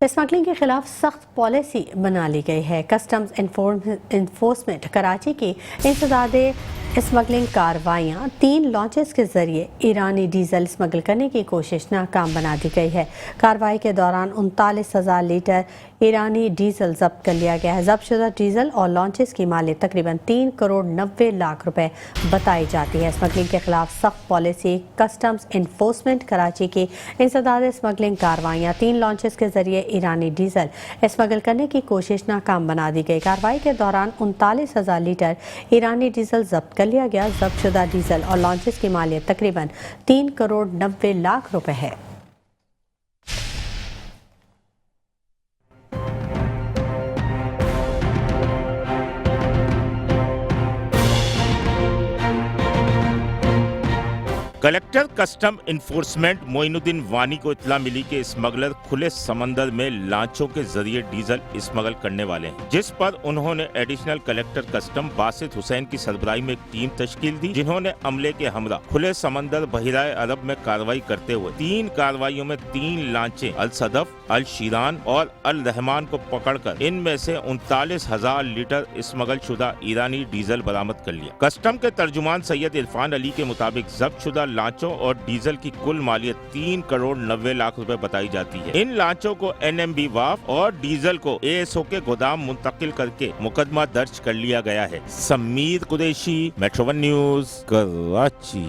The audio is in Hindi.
स्मगलिंग के खिलाफ सख्त पॉलिसी बना ली गई है। कस्टम्स इन्फोर्समेंट कराची की इंसदादे स्मगलिंग कार्रवाइयाँ 3 लॉन्चेस के जरिए ईरानी डीजल स्मगल करने की कोशिश नाकाम बना दी गई है। कार्रवाई के दौरान 39,000 लीटर ईरानी डीजल जब्त कर लिया गया है। जब्तशुदा डीजल और लॉन्चेस की मालियत तकरीबन 3 करोड़ 90 लाख रुपए बताई जाती है। स्मगलिंग के खिलाफ सख्त पॉलिसी कस्टम्स इन्फोर्समेंट कराची की इंसदादे स्मगलिंग कार्रवाइयाँ 3 लॉन्चेस के जरिए ईरानी डीजल स्मगल करने की कोशिश नाकाम बना दी गई। कार्रवाई के दौरान 39,000 लीटर ईरानी डीजल जब्त कर लिया गया। जब्तशुदा डीजल और लॉन्चेस की मालियत तकरीबन 3 करोड़ 90 लाख रुपए है। कलेक्टर कस्टम इन्फोर्समेंट मोइनुद्दीन वानी को इत्तला मिली कि स्मगलर खुले समंदर में लांचों के जरिए डीजल स्मगल करने वाले हैं, जिस पर उन्होंने additional collector custom Basit Hussain की सरबराही में एक टीम तश्कील दी, जिन्होंने अमले के हमरा खुले समंदर बहिराए अरब में कार्रवाई करते हुए 3 कार्रवाइयों में 3 लांचें अल सदफ, अल शीरान और अल रहमान को पकड़कर इनमें से 39,000 लीटर स्मगल शुदा ईरानी डीजल बरामद कर लिया। कस्टम के तर्जुमान सैयद इरफान अली के मुताबिक जब्त शुदा लांचों और डीजल की कुल मालियत 3 करोड़ 90 लाख रुपए बताई जाती है। इन लांचों को NMB वाफ और डीजल को ASO के गोदाम मुंतकिल करके मुकदमा दर्ज कर लिया गया है। Sameer Qureshi, metro 1 news, Karachi.